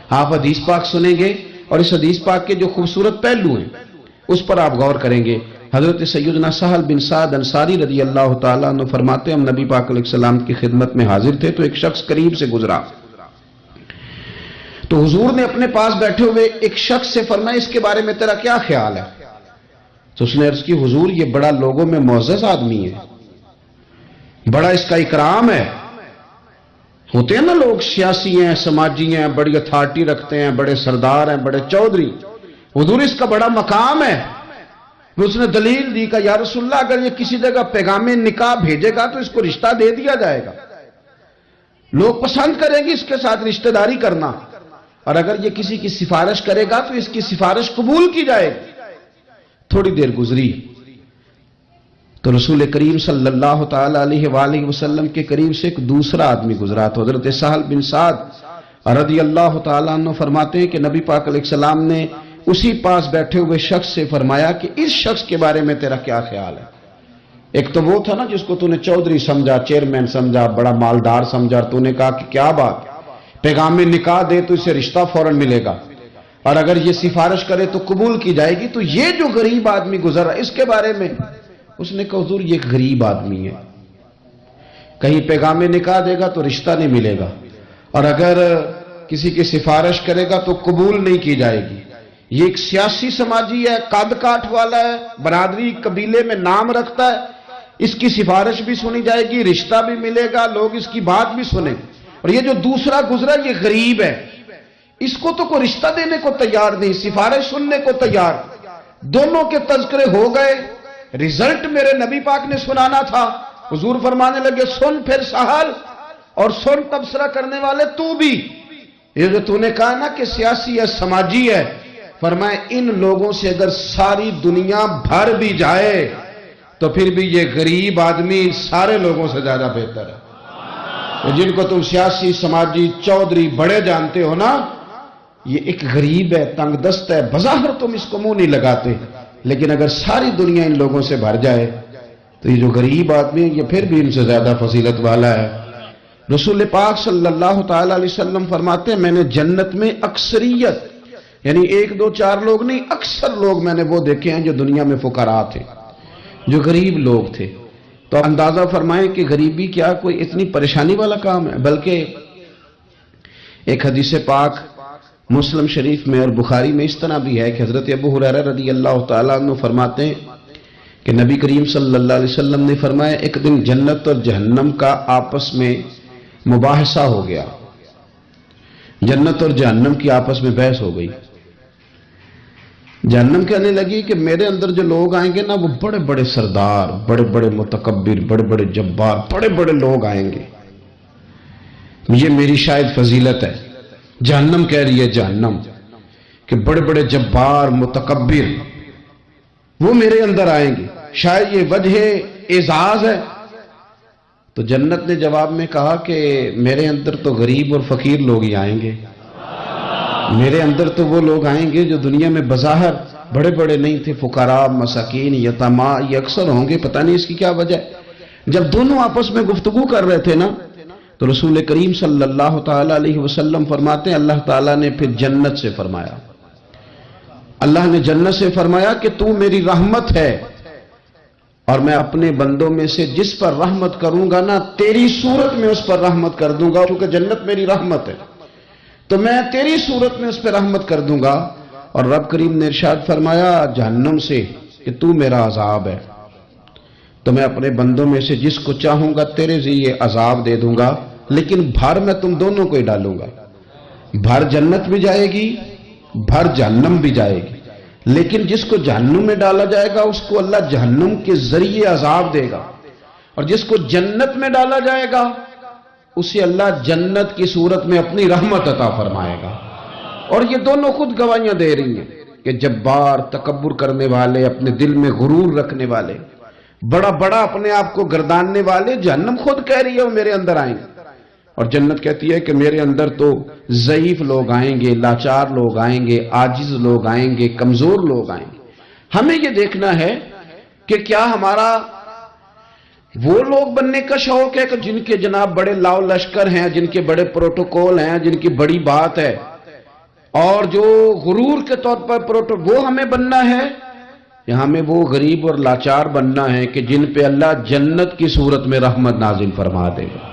آپ حدیث پاک سنیں گے اور اس حدیث پاک کے جو خوبصورت پہلو ہیں اس پر آپ غور کریں گے۔ حضرت سیدنا سہل بن سعد انصاری رضی اللہ تعالیٰ عنہ فرماتے ہیں ہم نبی پاک علیہ السلام کی خدمت میں حاضر تھے تو ایک شخص قریب سے گزرا، تو حضور نے اپنے پاس بیٹھے ہوئے ایک شخص سے فرمایا اس کے بارے میں تیرا کیا خیال ہے؟ تو اس نے عرض کی حضور یہ بڑا لوگوں میں معزز آدمی ہے، بڑا اس کا اکرام ہے۔ ہوتے ہیں نا لوگ سیاسی ہیں، سماجی ہیں، بڑی اتھارٹی رکھتے ہیں، بڑے سردار ہیں، بڑے چودھری، حضور اس کا بڑا مقام ہے۔ اس نے دلیل دی کہ یا رسول اللہ اگر یہ کسی جگہ پیغام نکاح بھیجے گا تو اس کو رشتہ دے دیا جائے گا، لوگ پسند کریں گے اس کے ساتھ رشتہ داری کرنا، اور اگر یہ کسی کی سفارش کرے گا تو اس کی سفارش قبول کی جائے گی۔ تھوڑی دیر گزری تو رسول کریم صلی اللہ تعالی علیہ وآلہ وسلم کے قریب سے ایک دوسرا آدمی گزرا، تو حضرت سہل بن سعد رضی اللہ تعالیٰ عنہ فرماتے ہیں کہ نبی پاک علیہ السلام نے اسی پاس بیٹھے ہوئے شخص سے فرمایا کہ اس شخص کے بارے میں تیرا کیا خیال ہے؟ ایک تو وہ تھا نا جس کو تو نے چودھری سمجھا، چیئرمین سمجھا، بڑا مالدار سمجھا، اور تو نے کہا کہ کیا بات، پیغام نکاح دے تو اسے رشتہ فوراً ملے گا، اور اگر یہ سفارش کرے تو قبول کی جائے گی۔ تو یہ جو غریب آدمی گزرا اس کے بارے میں اس نے کہا حضور یہ غریب آدمی ہے، کہیں پیغام نکاح دے گا تو رشتہ نہیں ملے گا، اور اگر کسی کی سفارش کرے گا تو قبول نہیں کی جائے گی۔ یہ ایک سیاسی سماجی ہے، قد کاٹ والا ہے، برادری قبیلے میں نام رکھتا ہے، اس کی سفارش بھی سنی جائے گی، رشتہ بھی ملے گا، لوگ اس کی بات بھی سنیں۔ اور یہ جو دوسرا گزرا یہ غریب ہے، اس کو تو کوئی رشتہ دینے کو تیار نہیں، سفارش سننے کو تیار۔ دونوں کے تذکرے ہو گئے، رزلٹ میرے نبی پاک نے سنانا تھا۔ حضور فرمانے لگے سن پھر سہل، اور سن تبصرہ کرنے والے تو بھی، یہ جو تو نے کہا نا کہ سیاسی ہے، سماجی ہے، فرمائے ان لوگوں سے اگر ساری دنیا بھر بھی جائے تو پھر بھی یہ غریب آدمی سارے لوگوں سے زیادہ بہتر ہے۔ جن کو تم سیاسی، سماجی، چودھری بڑے جانتے ہو نا، یہ ایک غریب ہے، تنگ دست ہے، بظاہر تم اس کو منہ نہیں لگاتے، لیکن اگر ساری دنیا ان لوگوں سے بھر جائے تو یہ جو غریب آدمی ہے یہ پھر بھی ان سے زیادہ فضیلت والا ہے۔ رسول پاک صلی اللہ تعالی علیہ وسلم فرماتے ہیں میں نے جنت میں اکثریت، یعنی ایک دو چار لوگ نہیں، اکثر لوگ میں نے وہ دیکھے ہیں جو دنیا میں فقراء تھے، جو غریب لوگ تھے۔ تو اندازہ فرمائیں کہ غریبی کیا کوئی اتنی پریشانی والا کام ہے؟ بلکہ ایک حدیث پاک مسلم شریف میں اور بخاری میں اس طرح بھی ہے کہ حضرت ابو ہریرہ رضی اللہ تعالیٰ عنہ فرماتے ہیں کہ نبی کریم صلی اللہ علیہ وسلم نے فرمایا ایک دن جنت اور جہنم کا آپس میں مباحثہ ہو گیا، جنت اور جہنم کی آپس میں بحث ہو گئی۔ جہنم کہنے لگی کہ میرے اندر جو لوگ آئیں گے نا وہ بڑے بڑے سردار، بڑے بڑے متکبر، بڑے بڑے جبار، بڑے بڑے لوگ آئیں گے، یہ میری شاید فضیلت ہے۔ جہنم کہہ رہی ہے جہنم کہ بڑے بڑے جبار، متکبر وہ میرے اندر آئیں گے، شاید یہ وجہ اعزاز ہے۔ تو جنت نے جواب میں کہا کہ میرے اندر تو غریب اور فقیر لوگ ہی آئیں گے، میرے اندر تو وہ لوگ آئیں گے جو دنیا میں بظاہر بڑے بڑے نہیں تھے، فقراء، مساکین، یتاما، یہ اکثر ہوں گے، پتہ نہیں اس کی کیا وجہ ہے۔ جب دونوں آپس میں گفتگو کر رہے تھے نا تو رسول کریم صلی اللہ تعالی علیہ وسلم فرماتے ہیں اللہ تعالیٰ نے پھر جنت سے فرمایا، اللہ نے جنت سے فرمایا کہ تو میری رحمت ہے اور میں اپنے بندوں میں سے جس پر رحمت کروں گا نا تیری صورت میں اس پر رحمت کر دوں گا، کیونکہ جنت میری رحمت ہے تو میں تیری صورت میں اس پہ رحمت کر دوں گا۔ اور رب کریم نے ارشاد فرمایا جہنم سے کہ تو میرا عذاب ہے تو میں اپنے بندوں میں سے جس کو چاہوں گا تیرے ذریعے عذاب دے دوں گا، لیکن بھر میں تم دونوں کو ہی ڈالوں گا، بھر جنت بھی جائے گی، بھر جہنم بھی جائے گی، لیکن جس کو جہنم میں ڈالا جائے گا اس کو اللہ جہنم کے ذریعے عذاب دے گا، اور جس کو جنت میں ڈالا جائے گا اسے اللہ جنت کی صورت میں اپنی رحمت عطا فرمائے گا۔ اور یہ دونوں خود گواہیاں دے رہی ہیں کہ جبار، تکبر کرنے والے، اپنے دل میں غرور رکھنے والے، بڑا بڑا اپنے آپ کو گرداننے والے، جہنم خود کہہ رہی ہے وہ میرے اندر آئیں گے، اور جنت کہتی ہے کہ میرے اندر تو ضعیف لوگ آئیں گے، لاچار لوگ آئیں گے، عاجز لوگ آئیں گے، کمزور لوگ آئیں گے۔ ہمیں یہ دیکھنا ہے کہ کیا ہمارا وہ لوگ بننے کا شوق ہے کہ جن کے جناب بڑے لاؤ لشکر ہیں، جن کے بڑے پروٹوکول ہیں، جن کی بڑی بات ہے، اور جو غرور کے طور پر وہ ہمیں بننا ہے یا ہمیں وہ غریب اور لاچار بننا ہے کہ جن پہ اللہ جنت کی صورت میں رحمت نازل فرما دے گا؟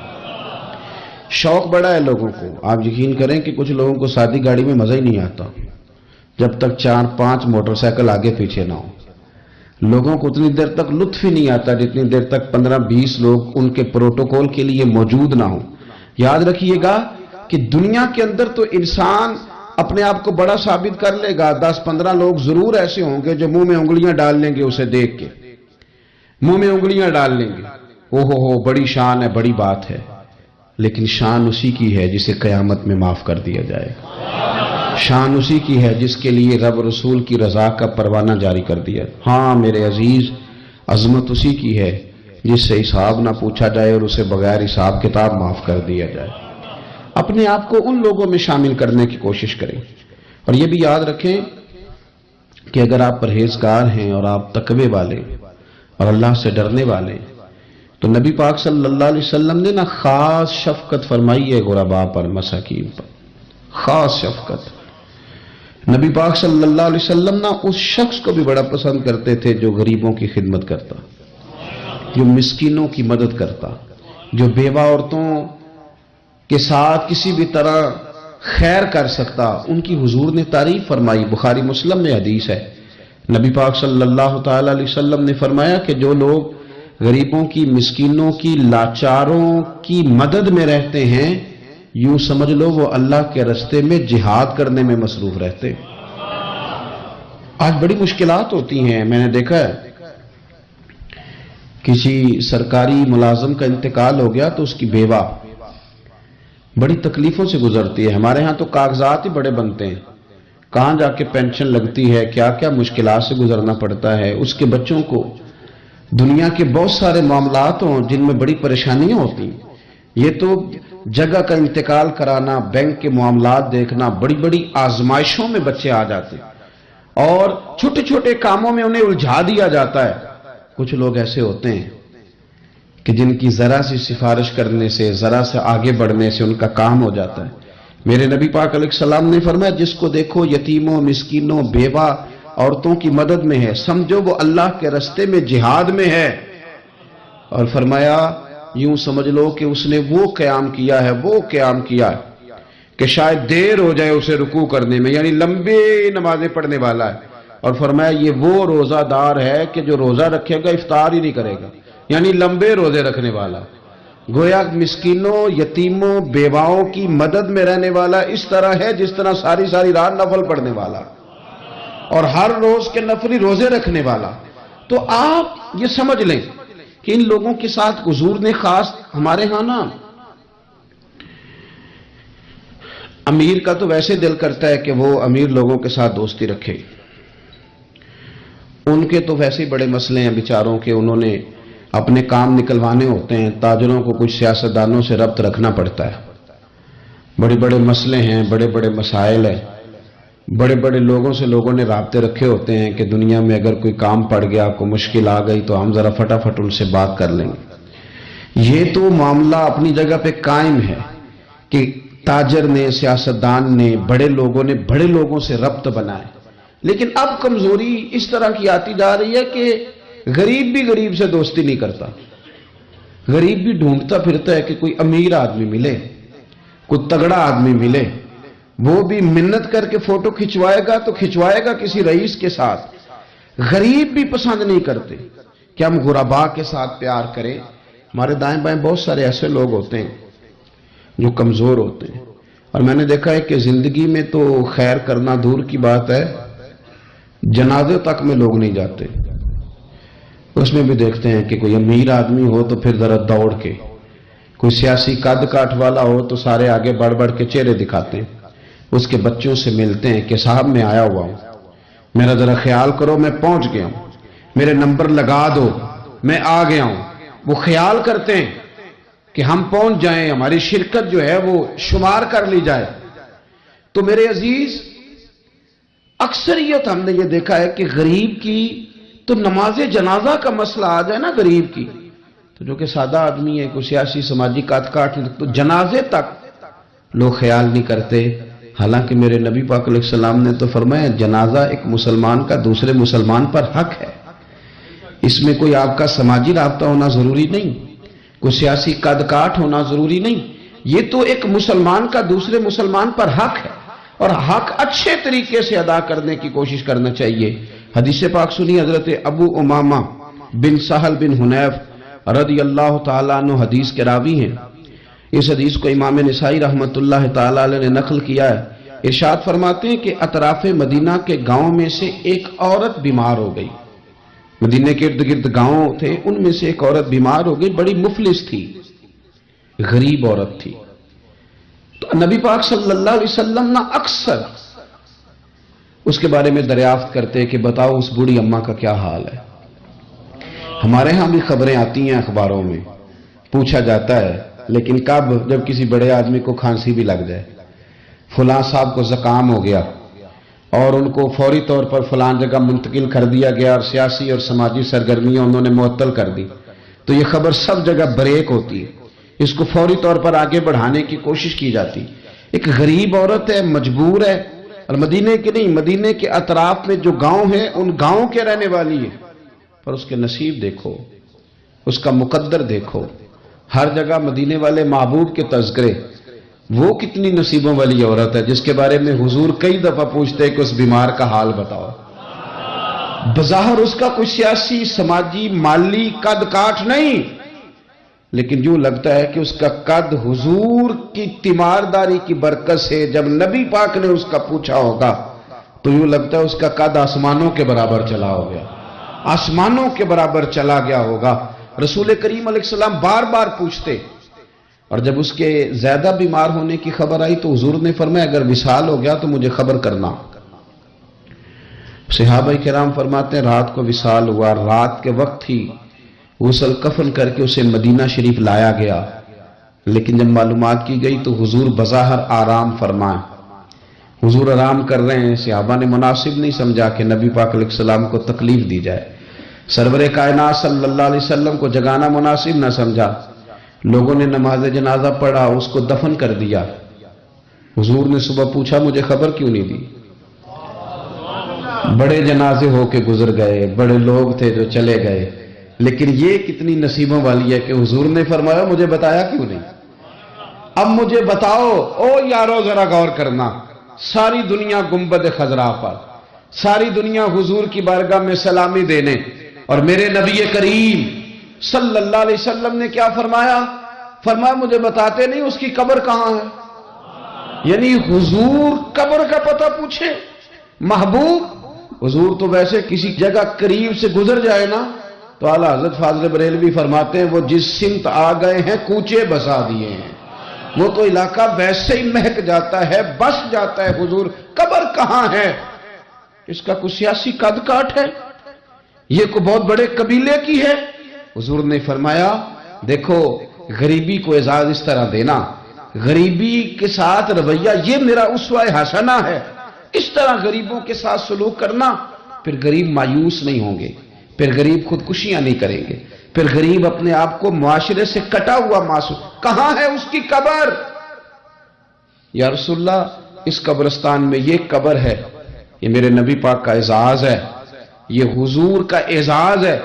شوق بڑا ہے لوگوں کو. آپ یقین کریں کہ کچھ لوگوں کو سادی گاڑی میں مزہ ہی نہیں آتا جب تک 4-5 موٹر سائیکل آگے پیچھے نہ ہو. لوگوں کو اتنی دیر تک لطف ہی نہیں آتا جتنی دیر تک 15-20 لوگ ان کے پروٹوکول کے لیے موجود نہ ہوں. یاد رکھیے گا کہ دنیا کے اندر تو انسان اپنے آپ کو بڑا ثابت کر لے گا. 10-15 لوگ ضرور ایسے ہوں گے جو منہ میں انگلیاں ڈال لیں گے اسے دیکھ کے, منہ میں انگلیاں ڈال لیں گے, او بڑی شان ہے, بڑی بات ہے. لیکن شان اسی کی ہے جسے قیامت میں معاف کر دیا جائے. شان اسی کی ہے جس کے لیے رب رسول کی رضا کا پروانہ جاری کر دیا. ہاں میرے عزیز, عظمت اسی کی ہے جس سے حساب نہ پوچھا جائے اور اسے بغیر حساب کتاب معاف کر دیا جائے. اپنے آپ کو ان لوگوں میں شامل کرنے کی کوشش کریں. اور یہ بھی یاد رکھیں کہ اگر آپ پرہیزگار ہیں اور آپ تقوی والے اور اللہ سے ڈرنے والے, تو نبی پاک صلی اللہ علیہ وسلم نے نا خاص شفقت فرمائی ہے غرباء پر, مساکین پر. خاص شفقت. نبی پاک صلی اللہ علیہ وسلم نا اس شخص کو بھی بڑا پسند کرتے تھے جو غریبوں کی خدمت کرتا, جو مسکینوں کی مدد کرتا, جو بیوہ عورتوں کے ساتھ کسی بھی طرح خیر کر سکتا. ان کی حضور نے تعریف فرمائی. بخاری مسلم میں حدیث ہے, نبی پاک صلی اللہ تعالی علیہ وسلم نے فرمایا کہ جو لوگ غریبوں کی, مسکینوں کی, لاچاروں کی مدد میں رہتے ہیں, یوں سمجھ لو وہ اللہ کے راستے میں جہاد کرنے میں مصروف رہتے. آج بڑی مشکلات ہوتی ہیں. میں نے دیکھا ہے کسی سرکاری ملازم کا انتقال ہو گیا تو اس کی بیوہ بڑی تکلیفوں سے گزرتی ہے. ہمارے ہاں تو کاغذات ہی بڑے بنتے ہیں, کہاں جا کے پینشن لگتی ہے, کیا کیا مشکلات سے گزرنا پڑتا ہے. اس کے بچوں کو دنیا کے بہت سارے معاملات ہوں جن میں بڑی پریشانیاں ہوتی ہیں. یہ تو جگہ کا انتقال کرانا, بینک کے معاملات دیکھنا, بڑی بڑی آزمائشوں میں بچے آ جاتے ہیں اور چھوٹے چھوٹے کاموں میں انہیں الجھا دیا جاتا ہے. کچھ لوگ ایسے ہوتے ہیں کہ جن کی ذرا سی سفارش کرنے سے, ذرا سے آگے بڑھنے سے ان کا کام ہو جاتا ہے. میرے نبی پاک علیہ السلام نے فرمایا جس کو دیکھو یتیموں, مسکینوں, بیوہ عورتوں کی مدد میں ہے, سمجھو وہ اللہ کے راستے میں جہاد میں ہے. اور فرمایا یوں سمجھ لو کہ اس نے وہ قیام کیا ہے کہ شاید دیر ہو جائے اسے رکوع کرنے میں, یعنی لمبی نمازیں پڑھنے والا ہے. اور فرمایا یہ وہ روزہ دار ہے کہ جو روزہ رکھے گا افطار ہی نہیں کرے گا, یعنی لمبے روزے رکھنے والا. گویا مسکینوں, یتیموں, بیواؤں کی مدد میں رہنے والا اس طرح ہے جس طرح ساری ساری رات نفل پڑھنے والا اور ہر روز کے نفلی روزے رکھنے والا. تو آپ یہ سمجھ لیں کہ ان لوگوں کے ساتھ حضور نے خاص, ہمارے ہاں نا امیر کا تو ویسے دل کرتا ہے کہ وہ امیر لوگوں کے ساتھ دوستی رکھے. ان کے تو ویسے ہی بڑے مسئلے ہیں بیچاروں کے, انہوں نے اپنے کام نکلوانے ہوتے ہیں. تاجروں کو کچھ سیاستدانوں سے ربط رکھنا پڑتا ہے, بڑے بڑے مسئلے ہیں, بڑے بڑے مسائل ہیں, بڑے بڑے لوگوں سے لوگوں نے رابطے رکھے ہوتے ہیں کہ دنیا میں اگر کوئی کام پڑ گیا, کوئی مشکل آ گئی تو ہم ذرا فٹافٹ ان سے بات کر لیں گے. یہ تو معاملہ اپنی جگہ پہ قائم ہے کہ تاجر نے, سیاستدان نے, بڑے لوگوں نے بڑے لوگوں سے ربط بنائے. لیکن اب کمزوری اس طرح کی آتی جا رہی ہے کہ غریب بھی غریب سے دوستی نہیں کرتا. غریب بھی ڈھونڈتا پھرتا ہے کہ کوئی امیر آدمی ملے, کوئی تگڑا آدمی ملے. وہ بھی منت کر کے فوٹو کھچوائے گا تو کھچوائے گا کسی رئیس کے ساتھ. غریب بھی پسند نہیں کرتے کہ ہم غرباء کے ساتھ پیار کریں. ہمارے دائیں بائیں بہت سارے ایسے لوگ ہوتے ہیں جو کمزور ہوتے ہیں, اور میں نے دیکھا ہے کہ زندگی میں تو خیر کرنا دور کی بات ہے, جنازے تک میں لوگ نہیں جاتے. اس میں بھی دیکھتے ہیں کہ کوئی امیر آدمی ہو تو پھر ذرا دوڑ کے, کوئی سیاسی قد کاٹ والا ہو تو سارے آگے بڑھ بڑھ کے چہرے دکھاتے ہیں. اس کے بچوں سے ملتے ہیں کہ صاحب میں آیا ہوا ہوں, میرا ذرا خیال کرو, میں پہنچ گیا ہوں, میرے نمبر لگا دو, میں آ گیا ہوں. وہ خیال کرتے ہیں کہ ہم پہنچ جائیں, ہماری شرکت جو ہے وہ شمار کر لی جائے. تو میرے عزیز اکثریت ہم نے یہ دیکھا ہے کہ غریب کی تو نماز جنازہ کا مسئلہ آ جائے نا غریب کی, تو جو کہ سادہ آدمی ہے, کوئی سیاسی سماجی کاٹ تو جنازے تک لوگ خیال نہیں کرتے حالانکہ میرے نبی پاک علیہ السلام نے تو فرمایا جنازہ ایک مسلمان کا دوسرے مسلمان پر حق ہے، اس میں کوئی آپ کا سماجی رابطہ ہونا ضروری نہیں، کوئی سیاسی قد کاٹ ہونا ضروری نہیں، یہ تو ایک مسلمان کا دوسرے مسلمان پر حق ہے، اور حق اچھے طریقے سے ادا کرنے کی کوشش کرنا چاہیے۔ حدیث پاک سنی، حضرت ابو امامہ بن سہل بن حنیف رضی اللہ تعالیٰ عنہ حدیث کے راوی ہیں۔ اس حدیث کو امام نسائی رحمۃ اللہ تعالیٰ علیہ نے نقل کیا ہے۔ ارشاد فرماتے ہیں کہ اطراف مدینہ کے گاؤں میں سے ایک عورت بیمار ہو گئی۔ مدینہ کے ارد گرد گاؤں تھے، ان میں سے ایک عورت بیمار ہو گئی، بڑی مفلس تھی، غریب عورت تھی۔ تو نبی پاک صلی اللہ علیہ وسلم نہ اکثر اس کے بارے میں دریافت کرتے کہ بتاؤ اس بوڑھی اماں کا کیا حال ہے۔ ہمارے ہاں بھی خبریں آتی ہیں اخباروں میں، پوچھا جاتا ہے، لیکن کب؟ جب کسی بڑے آدمی کو کھانسی بھی لگ جائے، فلاں صاحب کو زکام ہو گیا اور ان کو فوری طور پر فلاں جگہ منتقل کر دیا گیا اور سیاسی اور سماجی سرگرمیاں انہوں نے معطل کر دی، تو یہ خبر سب جگہ بریک ہوتی ہے، اس کو فوری طور پر آگے بڑھانے کی کوشش کی جاتی۔ ایک غریب عورت ہے، مجبور ہے، اور مدینے کے نہیں، مدینے کے اطراف میں جو گاؤں ہیں ان گاؤں کے رہنے والی ہے، پر اس کے نصیب دیکھو، اس کا مقدر دیکھو، ہر جگہ مدینے والے محبوب کے تذکرے۔ وہ کتنی نصیبوں والی عورت ہے جس کے بارے میں حضور کئی دفعہ پوچھتے کہ اس بیمار کا حال بتاؤ۔ بظاہر اس کا کوئی سیاسی، سماجی، مالی قد کاٹ نہیں، لیکن یوں لگتا ہے کہ اس کا قد حضور کی تیمارداری کی برکت سے جب نبی پاک نے اس کا پوچھا ہوگا تو یوں لگتا ہے اس کا قد آسمانوں کے برابر چلا ہو گیا، آسمانوں کے برابر چلا گیا ہوگا۔ رسول کریم علیہ السلام بار بار پوچھتے، اور جب اس کے زیادہ بیمار ہونے کی خبر آئی تو حضور نے فرمایا اگر وصال ہو گیا تو مجھے خبر کرنا۔ صحابہ کرام فرماتے ہیں رات کو وصال ہوا، رات کے وقت ہی غسل کفن کر کے اسے مدینہ شریف لایا گیا، لیکن جب معلومات کی گئی تو حضور بظاہر آرام فرمائے، حضور آرام کر رہے ہیں۔ صحابہ نے مناسب نہیں سمجھا کہ نبی پاک علیہ السلام کو تکلیف دی جائے، سرور کائنات صلی اللہ علیہ وسلم کو جگانا مناسب نہ سمجھا، لوگوں نے نماز جنازہ پڑھا، اس کو دفن کر دیا۔ حضور نے صبح پوچھا مجھے خبر کیوں نہیں دی؟ بڑے جنازے ہو کے گزر گئے، بڑے لوگ تھے جو چلے گئے، لیکن یہ کتنی نصیبوں والی ہے کہ حضور نے فرمایا مجھے بتایا کیوں نہیں؟ اب مجھے بتاؤ۔ او یارو ذرا غور کرنا، ساری دنیا گنبد خضرا پر، ساری دنیا حضور کی بارگاہ میں سلامی دینے، اور میرے نبی کریم صلی اللہ علیہ وسلم نے کیا فرمایا؟ فرمایا مجھے بتاتے نہیں اس کی قبر کہاں ہے؟ یعنی حضور قبر کا پتہ پوچھے محبوب؟ حضور تو ویسے کسی جگہ قریب سے گزر جائے نا تو اعلیٰ حضرت فاضل بریلوی فرماتے ہیں وہ جس سمت آ گئے ہیں کوچے بسا دیے ہیں، وہ تو علاقہ ویسے ہی مہک جاتا ہے، بس جاتا ہے۔ حضور قبر کہاں ہے؟ اس کا کوئی سیاسی قد کاٹ ہے؟ یہ کوئی بہت بڑے قبیلے کی ہے؟ حضور نے فرمایا دیکھو غریبی کو اعزاز اس طرح دینا، غریبی کے ساتھ رویہ یہ میرا اسوہ حسنہ ہے، اس طرح غریبوں کے ساتھ سلوک کرنا، پھر غریب مایوس نہیں ہوں گے، پھر غریب خودکشیاں نہیں کریں گے، پھر غریب اپنے آپ کو معاشرے سے کٹا ہوا محسوس۔ کہاں ہے اس کی قبر؟ یا رسول اللہ اس قبرستان میں یہ قبر ہے، یہ میرے نبی پاک کا اعزاز ہے، یہ حضور کا اعزاز ہے۔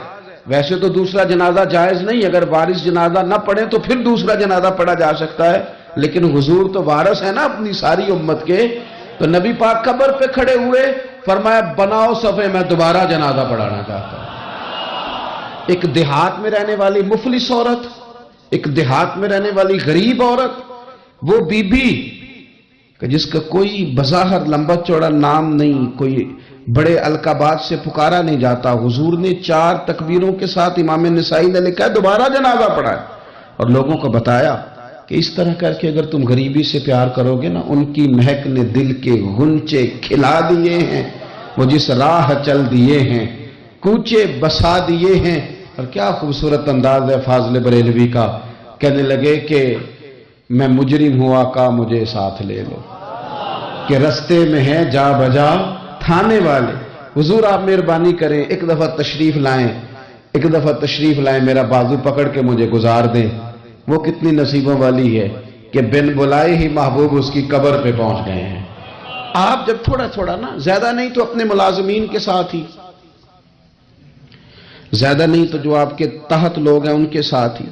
ویسے تو دوسرا جنازہ جائز نہیں، اگر وارث جنازہ نہ پڑھے تو پھر دوسرا جنازہ پڑھا جا سکتا ہے، لیکن حضور تو وارث ہے نا اپنی ساری امت کے۔ تو نبی پاک قبر پہ کھڑے ہوئے، فرمایا بناؤ صفے، میں دوبارہ جنازہ پڑھانا چاہتا ہوں۔ ایک دیہات میں رہنے والی مفلس عورت، ایک دیہات میں رہنے والی غریب عورت، وہ بی بی کہ جس کا کوئی بظاہر لمبا چوڑا نام نہیں، کوئی بڑے القابات سے پکارا نہیں جاتا، حضور نے 4 تکبیروں کے ساتھ امام نسائی نے لکھا ہے دوبارہ جنازہ پڑھا ہے، اور لوگوں کو بتایا کہ اس طرح کر کے اگر تم غریبی سے پیار کرو گے نا، ان کی مہک نے دل کے غنچے کھلا دیے ہیں، وہ جس راہ چل دیے ہیں، کوچے بسا دیے ہیں۔ اور کیا خوبصورت انداز ہے فاضل بریلوی کا، کہنے لگے کہ میں مجرم ہوا کا مجھے ساتھ لے لو، کہ رستے میں ہیں جا بجا تھانے والے۔ حضور آپ مہربانی کریں، ایک دفعہ تشریف لائیں، میرا بازو پکڑ کے مجھے گزار دیں۔ وہ کتنی نصیبوں والی ہے کہ بن بلائے ہی محبوب اس کی قبر پہ پہنچ گئے ہیں۔ آپ جب تھوڑا تھوڑا نا، زیادہ نہیں تو اپنے ملازمین کے ساتھ ہی، زیادہ نہیں تو جو آپ کے تحت لوگ ہیں ان کے ساتھ ہی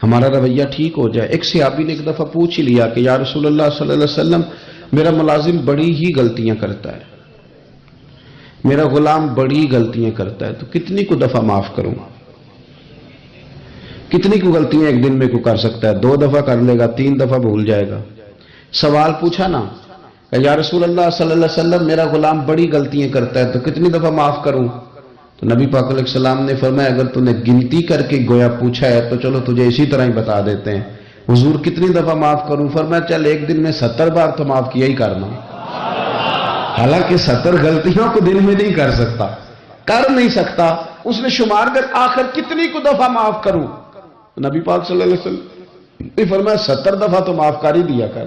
ہمارا رویہ ٹھیک ہو جائے۔ ایک صحابی نے ایک دفعہ پوچھ ہی لیا کہ یا رسول اللہ صلی اللہ علیہ وسلم، میرا ملازم بڑی ہی غلطیاں کرتا ہے، میرا غلام بڑی غلطیاں کرتا ہے، تو کتنی کو دفعہ معاف کروں؟ کتنی کو غلطیاں ایک دن میں کو کر سکتا ہے؟ 2 دفعہ کر لے گا، 3 دفعہ بھول جائے گا۔ سوال پوچھا نا کہ یا رسول اللہ صلی اللہ علیہ وسلم، میرا غلام بڑی غلطیاں کرتا ہے تو کتنی دفعہ معاف کروں؟ تو نبی پاک علیہ السلام نے فرمایا اگر تو نے گنتی کر کے گویا پوچھا ہے تو چلو تجھے اسی طرح ہی بتا دیتے ہیں، حضور کتنی دفعہ معاف کروں؟ فرمایا چل ایک دن میں 70 بار تو معاف کیا ہی کرنا۔ حالانکہ 70 غلطیوں کو دن میں نہیں کر سکتا، کر نہیں سکتا، اس نے شمار کر آخر کتنی کو دفعہ معاف کروں؟ نبی پاک صلی اللہ علیہ وسلم نے فرمایا 70 دفعہ تو معاف کر ہی دیا کر۔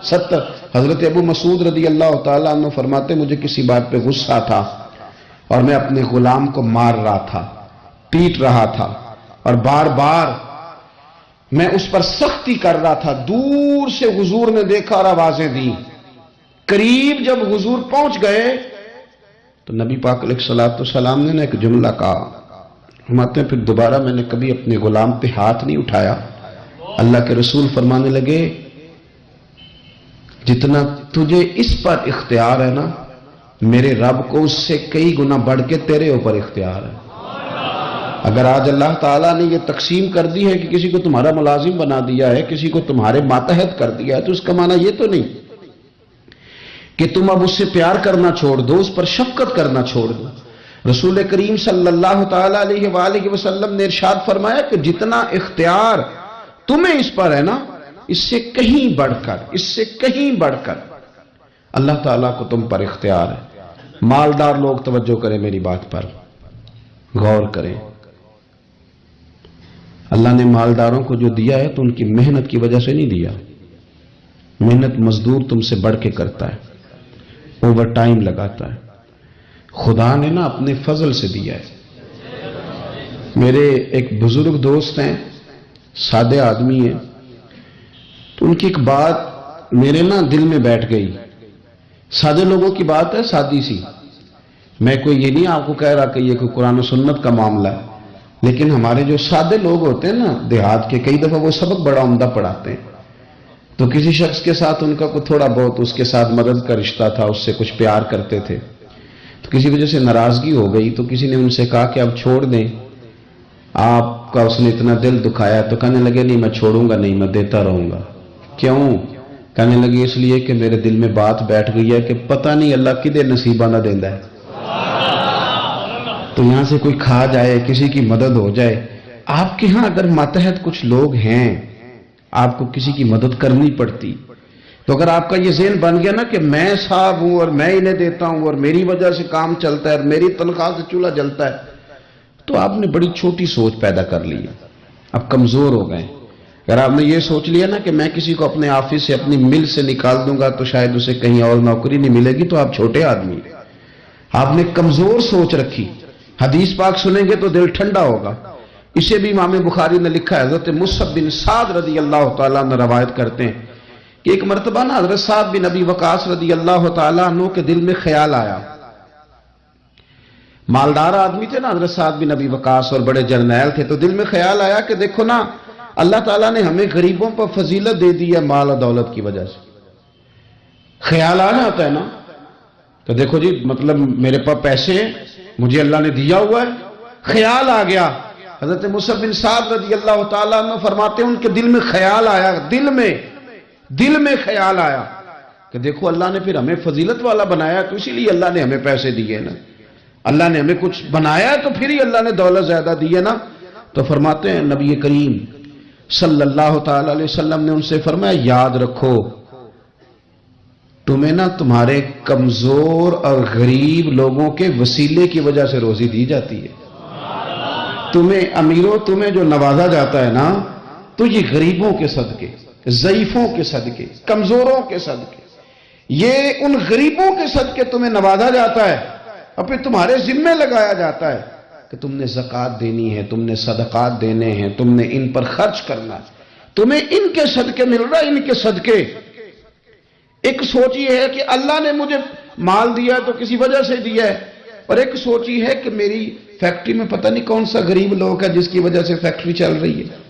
70۔ حضرت ابو مسعود رضی اللہ تعالیٰ عنہ فرماتے مجھے کسی بات پہ غصہ تھا اور میں اپنے غلام کو مار رہا تھا، پیٹ رہا تھا، اور بار بار میں اس پر سختی کر رہا تھا۔ دور سے حضور نے دیکھا اور آوازیں دی، قریب جب حضور پہنچ گئے تو نبی پاک علیہ السلام نے ایک جملہ کہا، فرماتے ہیں پھر دوبارہ میں نے کبھی اپنے غلام پہ ہاتھ نہیں اٹھایا۔ اللہ کے رسول فرمانے لگے جتنا تجھے اس پر اختیار ہے نا، میرے رب کو اس سے کئی گنا بڑھ کے تیرے اوپر اختیار ہے۔ اگر آج اللہ تعالیٰ نے یہ تقسیم کر دی ہے کہ کسی کو تمہارا ملازم بنا دیا ہے، کسی کو تمہارے ماتحت کر دیا ہے، تو اس کا معنی یہ تو نہیں کہ تم اب اس سے پیار کرنا چھوڑ دو، اس پر شفقت کرنا چھوڑ دو۔ رسول کریم صلی اللہ تعالیٰ علیہ وآلہ وسلم نے ارشاد فرمایا کہ جتنا اختیار تمہیں اس پر ہے نا، اس سے کہیں بڑھ کر، اس سے کہیں بڑھ کر اللہ تعالیٰ کو تم پر اختیار ہے۔ مالدار لوگ توجہ کریں میری بات پر، غور کریں۔ اللہ نے مالداروں کو جو دیا ہے تو ان کی محنت کی وجہ سے نہیں دیا، محنت مزدور تم سے بڑھ کے کرتا ہے، اوور ٹائم لگاتا ہے۔ خدا نے نا اپنے فضل سے دیا ہے۔ میرے ایک بزرگ دوست ہیں، سادے آدمی ہیں، تو ان کی ایک بات میرے نا دل میں بیٹھ گئی۔ سادے لوگوں کی بات ہے، سادی سی، میں کوئی یہ نہیں آپ کو کہہ رہا کہ یہ کوئی قرآن و سنت کا معاملہ ہے، لیکن ہمارے جو سادے لوگ ہوتے ہیں نا دیہات کے، کئی دفعہ وہ سبق بڑا عمدہ پڑھاتے ہیں، تو کسی شخص کے ساتھ ان کا کوئی تھوڑا بہت اس کے ساتھ مدد کا رشتہ تھا، اس سے کچھ پیار کرتے تھے، تو کسی وجہ سے ناراضگی ہو گئی، تو کسی نے ان سے کہا کہ اب چھوڑ دیں، آپ کا اس نے اتنا دل دکھایا، تو کہنے لگے نہیں میں چھوڑوں گا نہیں، میں دیتا رہوں گا۔ کیوں؟ کہنے لگے اس لیے کہ میرے دل میں بات بیٹھ گئی ہے کہ پتہ نہیں اللہ کدے نصیبہ نہ دیندہ ہے، تو یہاں سے کوئی کھا جائے، کسی کی مدد ہو جائے۔ آپ کے ہاں اگر ماتحت کچھ لوگ ہیں، آپ کو کسی کی مدد کرنی پڑتی، تو اگر آپ کا یہ ذہن بن گیا نا کہ میں صاحب ہوں اور میں انہیں دیتا ہوں اور میری وجہ سے کام چلتا ہے اور میری تنخواہ سے چولہا جلتا ہے، تو آپ نے بڑی چھوٹی سوچ پیدا کر لی ہے، اب کمزور ہو گئے۔ اگر آپ نے یہ سوچ لیا نا کہ میں کسی کو اپنے آفس سے، اپنی مل سے نکال دوں گا تو شاید اسے کہیں اور نوکری نہیں ملے گی، تو آپ چھوٹے آدمی، آپ نے کمزور سوچ رکھی۔ حدیث پاک سنیں گے تو دل ٹھنڈا ہوگا۔ اسے بھی امام بخاری نے لکھا ہے، حضرت مصعب بن سعد رضی اللہ تعالیٰ عنہ روایت کرتے ہیں کہ ایک مرتبہ نا حضرت سعد بن ابی وقاص رضی اللہ تعالیٰ عنہ کے دل میں خیال آیا، مالدار آدمی تھے نا حضرت سعد بن ابی وقاص اور بڑے جرنیل تھے، تو دل میں خیال آیا کہ دیکھو نا اللہ تعالیٰ نے ہمیں غریبوں پر فضیلت دے دی ہے مال و دولت کی وجہ سے۔ خیال آ جاتا ہے نا، تو دیکھو جی مطلب میرے پاس پیسے ہیں، مجھے اللہ نے دیا ہوا ہے، خیال آ گیا۔ حضرت مصعب بن سعد رضی اللہ تعالیٰ عنہ فرماتے ہیں ان کے دل میں خیال آیا، دل میں خیال آیا کہ دیکھو اللہ نے پھر ہمیں فضیلت والا بنایا، تو اسی لیے اللہ نے ہمیں پیسے دیے نا، اللہ نے ہمیں کچھ بنایا تو پھر ہی اللہ نے دولت زیادہ دی ہے نا۔ تو فرماتے ہیں نبی کریم صلی اللہ تعالی علیہ وسلم نے ان سے فرمایا یاد رکھو تمہیں نا تمہارے کمزور اور غریب لوگوں کے وسیلے کی وجہ سے روزی دی جاتی ہے۔ تمہیں امیروں تمہیں جو نوازا جاتا ہے نا، تو یہ غریبوں کے صدقے، ضعیفوں کے صدقے، کمزوروں کے صدقے، یہ ان غریبوں کے صدقے تمہیں نوازا جاتا ہے، اور پھر تمہارے ذمہ لگایا جاتا ہے کہ تم نے زکوٰۃ دینی ہے، تم نے صدقات دینے ہیں، تم نے ان پر خرچ کرنا ہے، تمہیں ان کے صدقے مل رہا ہے، ان کے صدقے۔ ایک سوچ یہ ہے کہ اللہ نے مجھے مال دیا تو کسی وجہ سے دیا ہے، اور ایک سوچ یہ ہے کہ میری فیکٹری میں پتہ نہیں کون سا غریب لوگ ہے جس کی وجہ سے فیکٹری چل رہی ہے،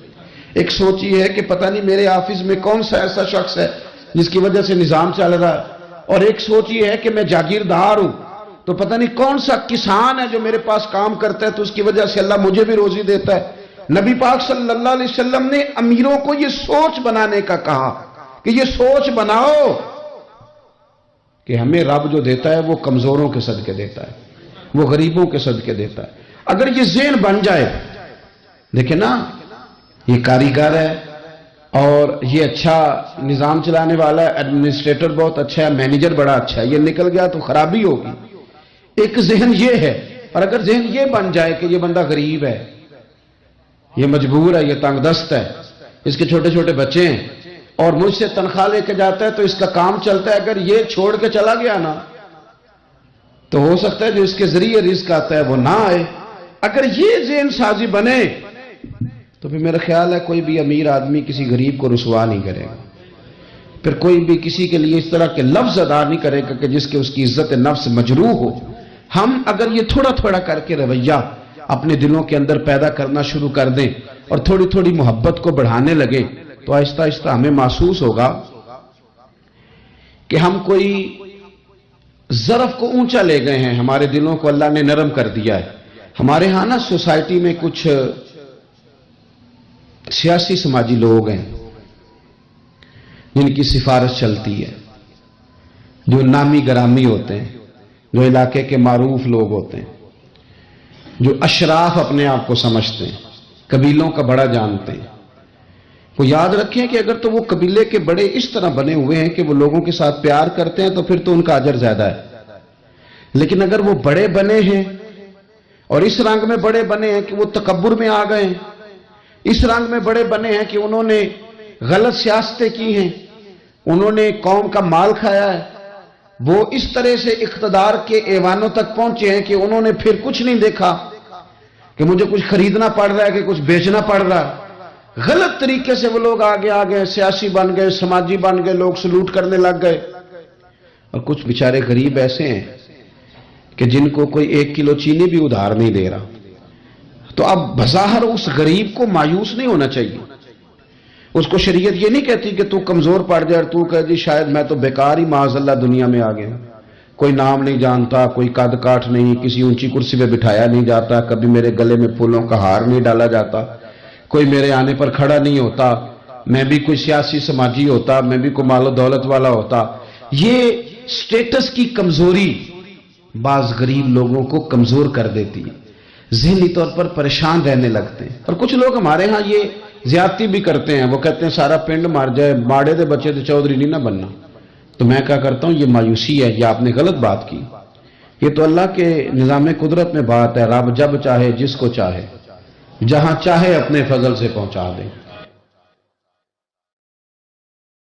ایک سوچ یہ ہے کہ پتہ نہیں میرے آفس میں کون سا ایسا شخص ہے جس کی وجہ سے نظام چل رہا ہے، اور ایک سوچ یہ ہے کہ میں جاگیردار ہوں تو پتہ نہیں کون سا کسان ہے جو میرے پاس کام کرتا ہے تو اس کی وجہ سے اللہ مجھے بھی روزی دیتا ہے۔ نبی پاک صلی اللہ علیہ وسلم نے امیروں کو یہ سوچ بنانے کا کہا کہ یہ سوچ بناؤ کہ ہمیں رب جو دیتا ہے وہ کمزوروں کے صدقے دیتا ہے، وہ غریبوں کے صدقے دیتا ہے۔ اگر یہ ذہن بن جائے، دیکھیں نا، یہ کاریگر ہے اور یہ اچھا نظام چلانے والا ہے، ایڈمنسٹریٹر بہت اچھا ہے، مینیجر بڑا اچھا ہے، یہ نکل گیا تو خرابی ہوگی۔ ایک ذہن یہ ہے، اور اگر ذہن یہ بن جائے کہ یہ بندہ غریب ہے، یہ مجبور ہے، یہ تنگ دست ہے، اس کے چھوٹے چھوٹے بچے ہیں اور مجھ سے تنخواہ لے کے جاتا ہے تو اس کا کام چلتا ہے، اگر یہ چھوڑ کے چلا گیا نا تو ہو سکتا ہے جو اس کے ذریعے رزق آتا ہے وہ نہ آئے۔ اگر یہ ذہن سازی بنے تو پھر میرا خیال ہے کوئی بھی امیر آدمی کسی غریب کو رسوا نہیں کرے گا، پھر کوئی بھی کسی کے لیے اس طرح کے لفظ ادا نہیں کرے گا کہ جس کے اس کی عزت نفس مجروح ہو۔ ہم اگر یہ تھوڑا تھوڑا کر کے رویہ اپنے دلوں کے اندر پیدا کرنا شروع کر دیں اور تھوڑی تھوڑی محبت کو بڑھانے لگے تو آہستہ آہستہ ہمیں محسوس ہوگا کہ ہم کوئی ظرف کو اونچا لے گئے ہیں، ہمارے دلوں کو اللہ نے نرم کر دیا ہے۔ ہمارے ہاں نا سوسائٹی میں کچھ سیاسی سماجی لوگ ہیں جن کی سفارش چلتی ہے، جو نامی گرامی ہوتے ہیں، جو علاقے کے معروف لوگ ہوتے ہیں، جو اشراف اپنے آپ کو سمجھتے ہیں، قبیلوں کا بڑا جانتے ہیں۔ وہ یاد رکھیں کہ اگر تو وہ قبیلے کے بڑے اس طرح بنے ہوئے ہیں کہ وہ لوگوں کے ساتھ پیار کرتے ہیں تو پھر تو ان کا اجر زیادہ ہے، لیکن اگر وہ بڑے بنے ہیں اور اس رنگ میں بڑے بنے ہیں کہ وہ تکبر میں آ گئے ہیں، اس رنگ میں بڑے بنے ہیں کہ انہوں نے غلط سیاستیں کی ہیں، انہوں نے قوم کا مال کھایا ہے، وہ اس طرح سے اقتدار کے ایوانوں تک پہنچے ہیں کہ انہوں نے پھر کچھ نہیں دیکھا کہ مجھے کچھ خریدنا پڑ رہا ہے کہ کچھ بیچنا پڑ رہا ہے۔ غلط طریقے سے وہ لوگ آگے آگے سیاسی بن گئے، سماجی بن گئے، لوگ سلوٹ کرنے لگ گئے، اور کچھ بیچارے غریب ایسے ہیں کہ جن کو کوئی 1 کلو چینی بھی ادھار نہیں دے رہا۔ تو اب بظاہر اس غریب کو مایوس نہیں ہونا چاہیے، اس کو شریعت یہ نہیں کہتی کہ تو کمزور پڑ جائے اور تو کہہ دی شاید میں تو بیکار ہی معاذ اللہ دنیا میں آ گیا، کوئی نام نہیں جانتا، کوئی قد کاٹ نہیں، کسی اونچی کرسی پہ بٹھایا نہیں جاتا، کبھی میرے گلے میں پھولوں کا ہار نہیں ڈالا جاتا، کوئی میرے آنے پر کھڑا نہیں ہوتا، میں بھی کوئی سیاسی سماجی ہوتا، میں بھی کوئی مال و دولت والا ہوتا۔ یہ سٹیٹس کی کمزوری بعض غریب لوگوں کو کمزور کر دیتی ہے، ذہنی طور پر پریشان رہنے لگتے ہیں۔ اور کچھ لوگ ہمارے ہاں یہ زیادتی بھی کرتے ہیں، وہ کہتے ہیں سارا پنڈ مار جائے، ماڑے دے بچے تو چودھری نہیں نہ بننا۔ تو میں کیا کرتا ہوں، یہ مایوسی ہے، یہ آپ نے غلط بات کی۔ یہ تو اللہ کے نظام قدرت میں بات ہے، رب جب چاہے جس کو چاہے جہاں چاہے اپنے فضل سے پہنچا دے۔